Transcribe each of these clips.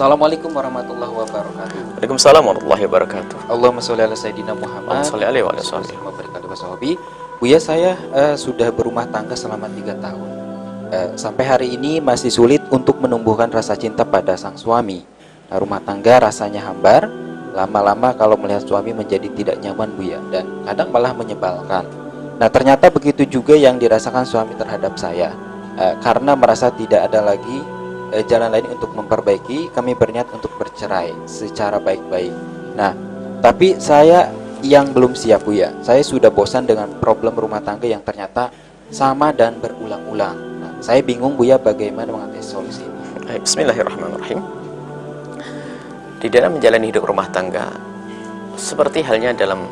Assalamualaikum warahmatullahi wabarakatuh. Waalaikumsalam warahmatullahi wabarakatuh. Allahumma sholli ala sayyidina Muhammad. Sholli alaihi wa sallam. Buya, saya sudah berumah tangga selama 3 tahun. Sampai hari ini masih sulit untuk menumbuhkan rasa cinta pada sang suami. Nah, rumah tangga rasanya hambar. Lama-lama kalau melihat suami menjadi tidak nyaman, Buya, dan kadang malah menyebalkan. Nah, ternyata begitu juga yang dirasakan suami terhadap saya. Karena merasa tidak ada lagi jalan lain untuk memperbaiki, kami berniat untuk bercerai secara baik-baik. Nah, tapi saya yang belum siap, Buya. Saya sudah bosan dengan problem rumah tangga yang ternyata sama dan berulang-ulang. Nah, saya bingung, Buya, bagaimana mengatasi solusi ini. Bismillahirrahmanirrahim. Di dalam menjalani hidup rumah tangga, seperti halnya dalam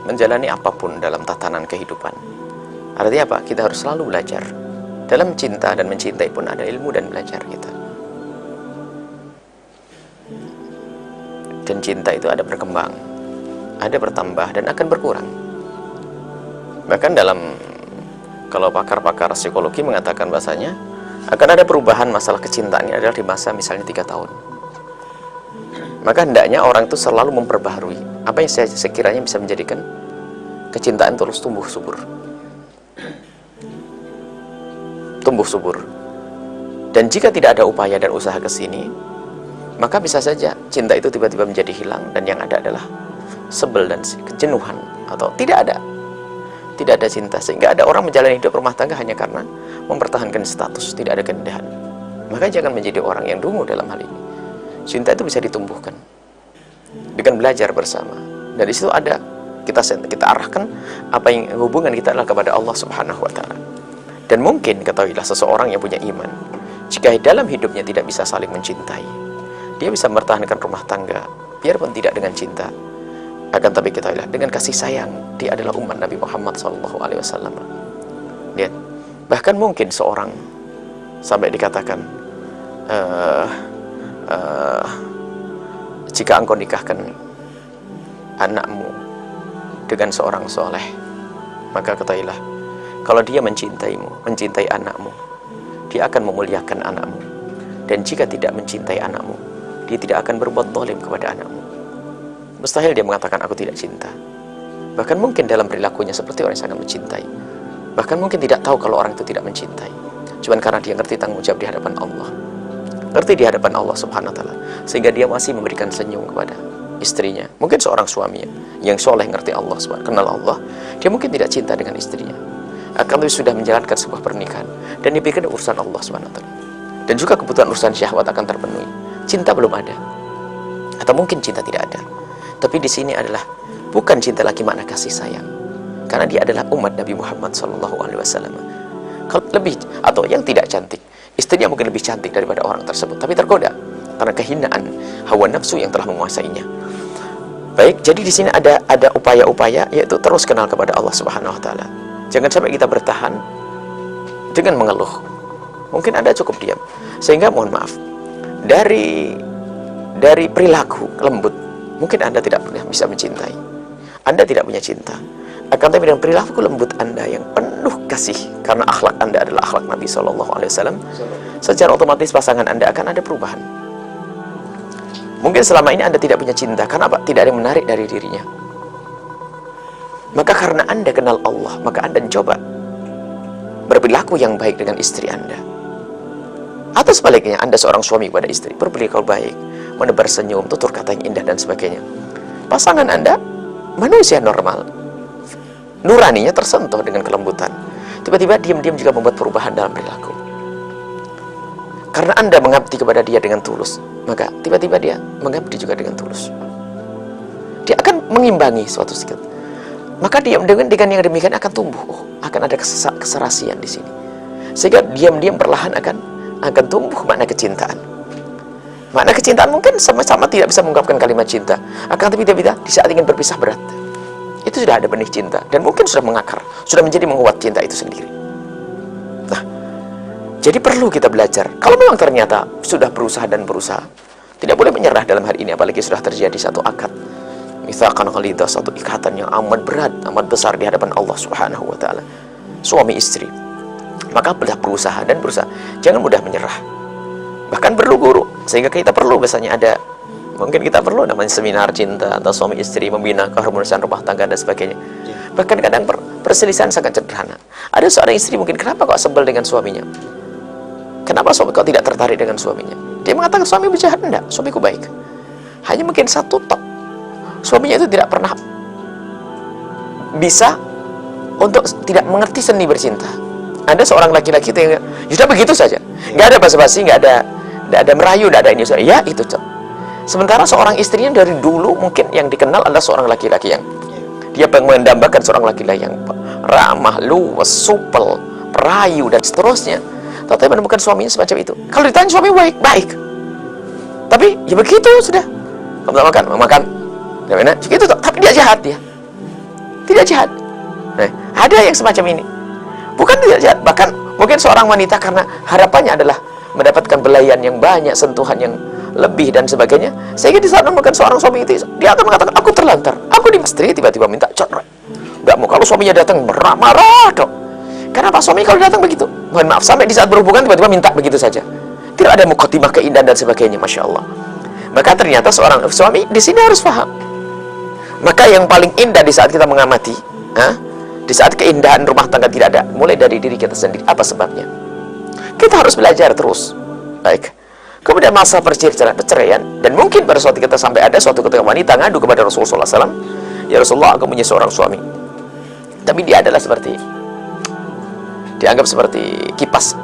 menjalani apapun dalam tatanan kehidupan, artinya apa? Kita harus selalu belajar. Dalam cinta dan mencintai pun ada ilmu dan belajar kita. Dan cinta itu ada berkembang, ada bertambah, dan akan berkurang. Bahkan kalau pakar-pakar psikologi mengatakan bahasanya akan ada perubahan masalah kecintaan ini adalah di masa misalnya 3 tahun. Maka hendaknya orang itu selalu memperbaharui apa yang sekiranya bisa menjadikan kecintaan terus tumbuh subur. Dan jika tidak ada upaya dan usaha ke sini, maka bisa saja cinta itu tiba-tiba menjadi hilang, dan yang ada adalah sebel dan kejenuhan, atau tidak ada cinta, sehingga ada orang menjalani hidup rumah tangga hanya karena mempertahankan status, tidak ada keindahan. Maka jangan menjadi orang yang dungu dalam hal ini. Cinta itu bisa ditumbuhkan dengan belajar bersama, dan di situ ada kita arahkan apa yang hubungan kita adalah kepada Allah Subhanahu wa Ta'ala. Dan mungkin ketahuilah, seseorang yang punya iman, jika dalam hidupnya tidak bisa saling mencintai, dia bisa mempertahankan rumah tangga biarpun tidak dengan cinta, akan tapi ketahuilah dengan kasih sayang. Dia adalah umat Nabi Muhammad SAW. Lihat, bahkan mungkin seorang sampai dikatakan jika engkau nikahkan anakmu dengan seorang soleh, maka ketahuilah, kalau dia mencintaimu, mencintai anakmu, dia akan memuliakan anakmu. Dan jika tidak mencintai anakmu, dia tidak akan berbuat zalim kepada anakmu. Mustahil dia mengatakan aku tidak cinta. Bahkan mungkin dalam perilakunya seperti orang yang sangat mencintai. Bahkan mungkin tidak tahu kalau orang itu tidak mencintai. Cuman karena dia ngerti tanggung jawab di hadapan Allah, ngerti di hadapan Allah Subhanahu wa Ta'ala, sehingga dia masih memberikan senyum kepada istrinya. Mungkin seorang suami yang soleh, ngerti Allah Subhanahu, kenal Allah, dia mungkin tidak cinta dengan istrinya, akan lebih sudah menjalankan sebuah pernikahan dan dipikir urusan Allah Subhanahu wa Ta'ala. Dan juga kebutuhan urusan syahwat akan terpenuhi. Cinta belum ada, atau mungkin cinta tidak ada. Tapi di sini adalah bukan cinta lagi makna kasih sayang, karena dia adalah umat Nabi Muhammad SAW. Kalau lebih, atau yang tidak cantik, istrinya mungkin lebih cantik daripada orang tersebut, tapi tergoda karena kehinaan hawa nafsu yang telah menguasainya. Baik, jadi di sini ada upaya-upaya, yaitu terus kenal kepada Allah Subhanahu wa Ta'ala. Jangan sampai kita bertahan dengan mengeluh. Mungkin Anda cukup diam, sehingga mohon maaf, dari perilaku lembut, mungkin Anda tidak pernah bisa mencintai. Anda tidak punya cinta. Akan tapi dengan perilaku lembut Anda yang penuh kasih, karena akhlak Anda adalah akhlak Nabi SAW, secara otomatis pasangan Anda akan ada perubahan. Mungkin selama ini Anda tidak punya cinta, karena apa? Tidak ada yang menarik dari dirinya. Maka karena Anda kenal Allah, maka Anda coba berperilaku yang baik dengan istri Anda. Atau sebaliknya, Anda seorang suami kepada istri, berperilaku baik, menebar senyum, tutur kata yang indah, dan sebagainya. Pasangan Anda manusia normal, nuraninya tersentuh dengan kelembutan. Tiba-tiba diam-diam juga membuat perubahan dalam perilaku. Karena Anda mengabdi kepada dia dengan tulus, maka tiba-tiba dia mengabdi juga dengan tulus. Dia akan mengimbangi suatu sikap. Maka diam dengan yang demikian akan tumbuh, akan ada keserasian di sini. Sehingga diam-diam perlahan akan tumbuh makna kecintaan. Makna kecintaan mungkin sama-sama tidak bisa mengungkapkan kalimat cinta, akan tapi tiba-tiba di saat ingin berpisah berat, itu sudah ada benih cinta, dan mungkin sudah mengakar, sudah menjadi menguat cinta itu sendiri. Nah, jadi perlu kita belajar. Kalau memang ternyata sudah berusaha, tidak boleh menyerah dalam hal ini, apalagi sudah terjadi satu akad mitsaqan ghalidha, satu ikatan yang amat berat, amat besar di hadapan Allah Subhanahu wa Ta'ala, suami istri. Maka berusaha, jangan mudah menyerah. Bahkan perlu guru Sehingga kita perlu biasanya ada, mungkin kita perlu namanya seminar cinta atau suami istri, membina keharmonisan rumah tangga dan sebagainya. Bahkan kadang perselisihan sangat sederhana. Ada seorang istri mungkin, kenapa kok sebel dengan suaminya? Kenapa suami kok tidak tertarik dengan suaminya? Dia mengatakan suami berjahat. Enggak, suamiku baik. Hanya mungkin satu tok, suaminya itu tidak pernah bisa untuk tidak mengerti seni bercinta. Ada seorang laki-laki yang sudah begitu saja, nggak ada basa-basi, nggak ada merayu, nggak ada ini. Ya itu, Cok. Sementara seorang istrinya dari dulu mungkin yang dikenal adalah seorang laki-laki yang dia mendambakan seorang laki-laki yang ramah, luwes, supel, perayu dan seterusnya. Tapi menemukan suaminya semacam itu. Kalau ditanya suami baik, tapi ya begitu sudah. Kamu makan, ya enak, begitu. Tapi dia jahat, dia tidak jahat. Nah, ada yang semacam ini. Bukan tidak jahat, bahkan mungkin seorang wanita karena harapannya adalah mendapatkan belayan yang banyak, sentuhan yang lebih dan sebagainya, sehingga di saat menemukan seorang suami itu, dia akan mengatakan, aku terlantar, aku di istri tiba-tiba minta cerai. Nggak mau, kalau suaminya datang marah-marah dong. Kenapa suami kalau datang begitu? Mohon maaf, sampai di saat berhubungan tiba-tiba minta begitu saja. Tidak ada mukadimah keindahan dan sebagainya, Masya Allah. Maka ternyata seorang suami di sini harus paham. Maka yang paling indah di saat kita mengamati, di saat keindahan rumah tangga tidak ada, mulai dari diri kita sendiri. Apa sebabnya? Kita harus belajar terus. Baik. Kemudian masa perceraian, dan mungkin pada suatu kita sampai ada suatu ketika wanita ngadu kepada Rasulullah SAW, ya Rasulullah, aku punya seorang suami, tapi dia adalah seperti, dianggap seperti kipas,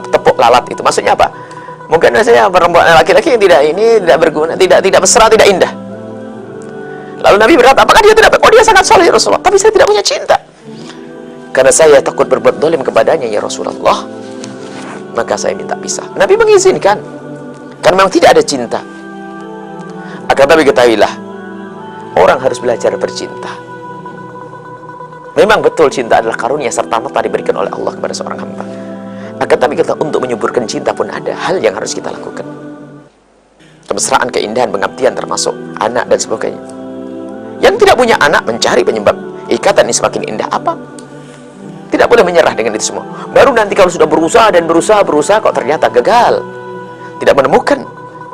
tepuk lalat itu. Maksudnya apa? Mungkin saya perempuan laki-laki yang tidak berguna, tidak mesra, tidak indah. Lalu Nabi berkata, apakah dia tidak? Oh, dia sangat soleh ya Rasulullah, tapi saya tidak punya cinta. Karena saya takut berbuat dolim kepadanya ya Rasulullah, maka saya minta pisah. Nabi mengizinkan, karena memang tidak ada cinta. Akan tapi ketahuilah, orang harus belajar bercinta. Memang betul cinta adalah karunia serta mata diberikan oleh Allah kepada seorang hamba. Akan tapi kita untuk menyuburkan cinta pun ada hal yang harus kita lakukan. Kemesraan, keindahan, pengabdian termasuk anak dan sebagainya. Yang tidak punya anak mencari penyebab ikatan ini semakin indah apa? Tidak boleh menyerah dengan itu semua. Baru nanti kalau sudah berusaha kok ternyata gagal, tidak menemukan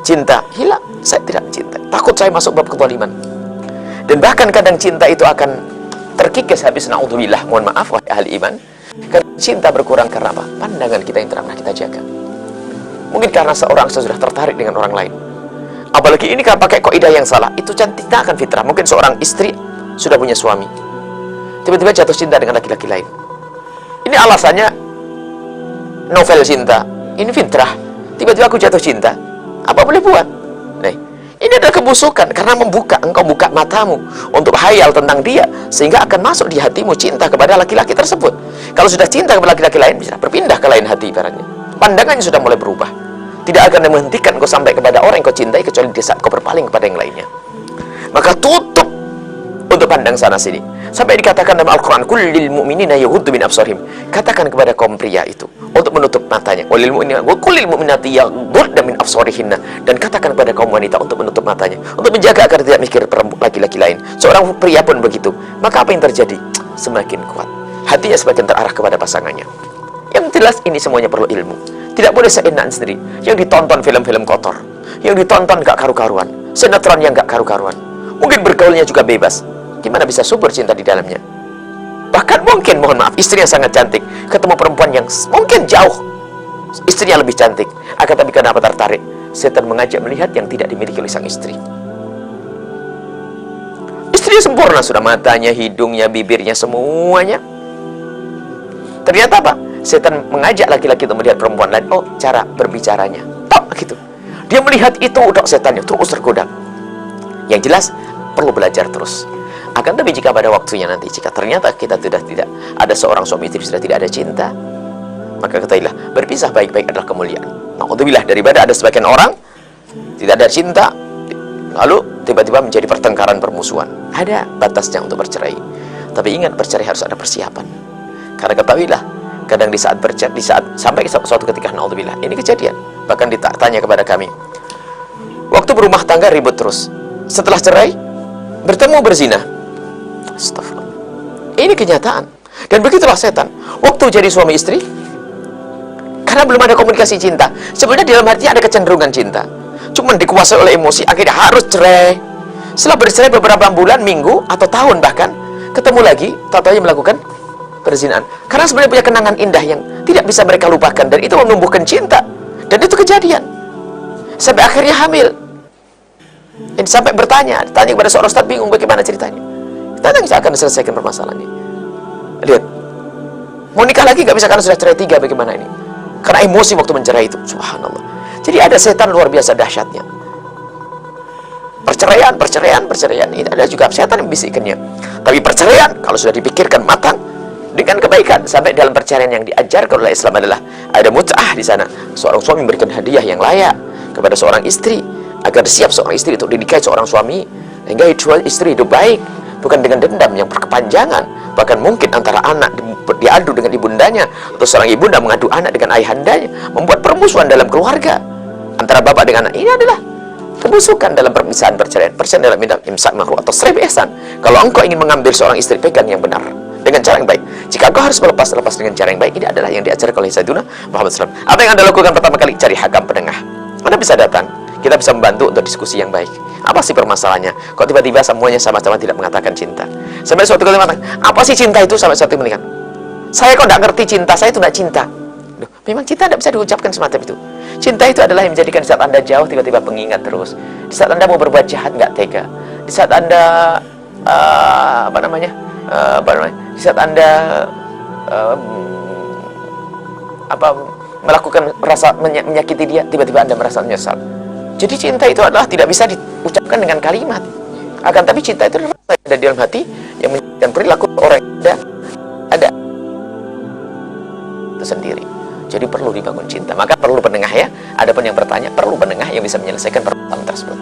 cinta, hilang. Saya tidak cinta, takut saya masuk bab kezaliman. Dan bahkan kadang cinta itu akan terkikis habis, naudzubillah, mohon maaf wahai ahli iman. Karena cinta berkurang karena apa? Pandangan kita yang tidak pernah kita jaga. Mungkin karena seorang sudah tertarik dengan orang lain. Apalagi ini kalau pakai kaidah yang salah, itu cinta akan fitrah. Mungkin seorang istri sudah punya suami, tiba-tiba jatuh cinta dengan laki-laki lain. Ini alasannya novel cinta. Ini fitrah. Tiba-tiba aku jatuh cinta. Apa boleh buat? Nih, ini adalah kebusukan karena engkau buka matamu untuk hayal tentang dia, sehingga akan masuk di hatimu cinta kepada laki-laki tersebut. Kalau sudah cinta kepada laki-laki lain, bisa berpindah ke lain hati ibaratnya. Pandangannya sudah mulai berubah. Tidak akan menghentikan kau sampai kepada orang yang kau cintai kecuali di saat kau berpaling kepada yang lainnya. Maka tutup untuk pandang sana sini. Sampai dikatakan dalam Al-Quran, kullil mu'minina yaghuddu min absarihim. Katakan kepada kaum pria itu untuk menutup matanya. Walil mu'minina wa kullil mu'minati yaghuddna min absarihinna. Dan katakan kepada kaum wanita untuk menutup matanya, untuk menjaga agar tidak mikir laki-laki lain. Seorang pria pun begitu. Maka apa yang terjadi? Semakin kuat, hatinya semakin terarah kepada pasangannya. Yang jelas ini semuanya perlu ilmu. Tidak boleh seenak sendiri. Yang ditonton film-film kotor, yang ditonton gak karu-karuan, sinetron yang gak karu-karuan. Mungkin bergaulnya juga bebas. Gimana bisa subur cinta di dalamnya? Bahkan mungkin, mohon maaf, istri yang sangat cantik ketemu perempuan yang mungkin jauh istrinya lebih cantik, akan tapi kenapa tertarik? Setan mengajak melihat yang tidak dimiliki oleh sang istri. Istrinya sempurna sudah, matanya, hidungnya, bibirnya, semuanya. Ternyata apa? Setan mengajak laki-laki untuk melihat perempuan lain. Oh, cara berbicaranya, gitu. Dia melihat itu, setannya terus tergoda. Yang jelas perlu belajar terus. Akan tapi jika pada waktunya nanti, jika ternyata kita sudah tidak ada seorang suami istri, sudah tidak ada cinta, maka ketahuilah berpisah baik-baik adalah kemuliaan. Naudzubillah, daripada ada sebagian orang tidak ada cinta lalu tiba-tiba menjadi pertengkaran, permusuhan. Ada batasnya untuk bercerai. Tapi ingat, bercerai harus ada persiapan. Karena ketahuilah, kadang di saat bercerai, sampai suatu ketika, naudzubillah, ini kejadian. Bahkan ditanya kepada kami, waktu berumah tangga ribut terus, setelah cerai bertemu berzina. Astagfirullah. Ini kenyataan. Dan begitulah setan. Waktu jadi suami istri Karena belum ada komunikasi cinta. Sebenarnya di dalam hati ada kecenderungan cinta, cuman dikuasai oleh emosi, akhirnya harus cerai. Setelah bercerai beberapa bulan, minggu, atau tahun bahkan, ketemu lagi, tahu-tahu melakukan perzinahan. Karena sebenarnya punya kenangan indah yang tidak bisa mereka lupakan, dan itu menumbuhkan cinta. Dan itu kejadian. Sampai akhirnya hamil. Dan sampai bertanya kepada seorang ustaz, bingung bagaimana ceritanya. Kita tidak akan selesaikan permasalahannya. Lihat, mau nikah lagi nggak bisa karena sudah cerai 3, bagaimana ini? Karena emosi waktu mencerai itu, subhanallah. Jadi ada setan luar biasa dahsyatnya. Perceraian, ini ada juga setan yang bisikannya. Tapi perceraian, kalau sudah dipikirkan matang, dengan kebaikan, sampai dalam perceraian yang diajarkan oleh Islam adalah ada mut'ah di sana. Seorang suami memberikan hadiah yang layak kepada seorang istri, agar siap seorang istri untuk dinikahi seorang suami, sehingga istri hidup baik, bukan dengan dendam yang berkepanjangan. Bahkan mungkin antara anak diadu dengan ibundanya, atau seorang ibunda mengadu anak dengan ayahandanya, membuat permusuhan dalam keluarga antara bapak dengan anak. Ini adalah kebusukan dalam permisahan perceraian. Perceraian dalam imsak ma'ruf atau sri bi ihsan. Kalau engkau ingin mengambil seorang istri, pegang yang benar dengan cara yang baik. Jika engkau harus melepas dengan cara yang baik, ini adalah yang diajarkan oleh Sayyidina Muhammad SAW. Apa yang Anda lakukan pertama kali? Cari hakam penengah. Anda bisa datang, kita bisa membantu untuk diskusi yang baik. Apa sih permasalahannya? Kok tiba-tiba semuanya sama-sama tidak mengatakan cinta? Sampai suatu kali mengatakan, apa sih cinta itu? Sampai suatu kali saya kok tidak ngerti cinta, saya itu tidak cinta. Loh, memang cinta tidak bisa diucapkan semacam itu. Cinta itu adalah yang menjadikan di saat Anda jauh, tiba-tiba pengingat terus. Di saat Anda mau berbuat jahat, nggak tega. Di saat Anda di saat Anda melakukan rasa menyakiti dia, tiba-tiba Anda merasa menyesal. Jadi cinta itu adalah tidak bisa diucapkan dengan kalimat. Akan tapi cinta itu adalah rasa yang ada di dalam hati yang menjadikan perilaku orang yang ada itu sendiri. Jadi perlu dibangun cinta. Maka perlu penengah ya. Adapun yang bertanya, perlu penengah yang bisa menyelesaikan permasalahan tersebut.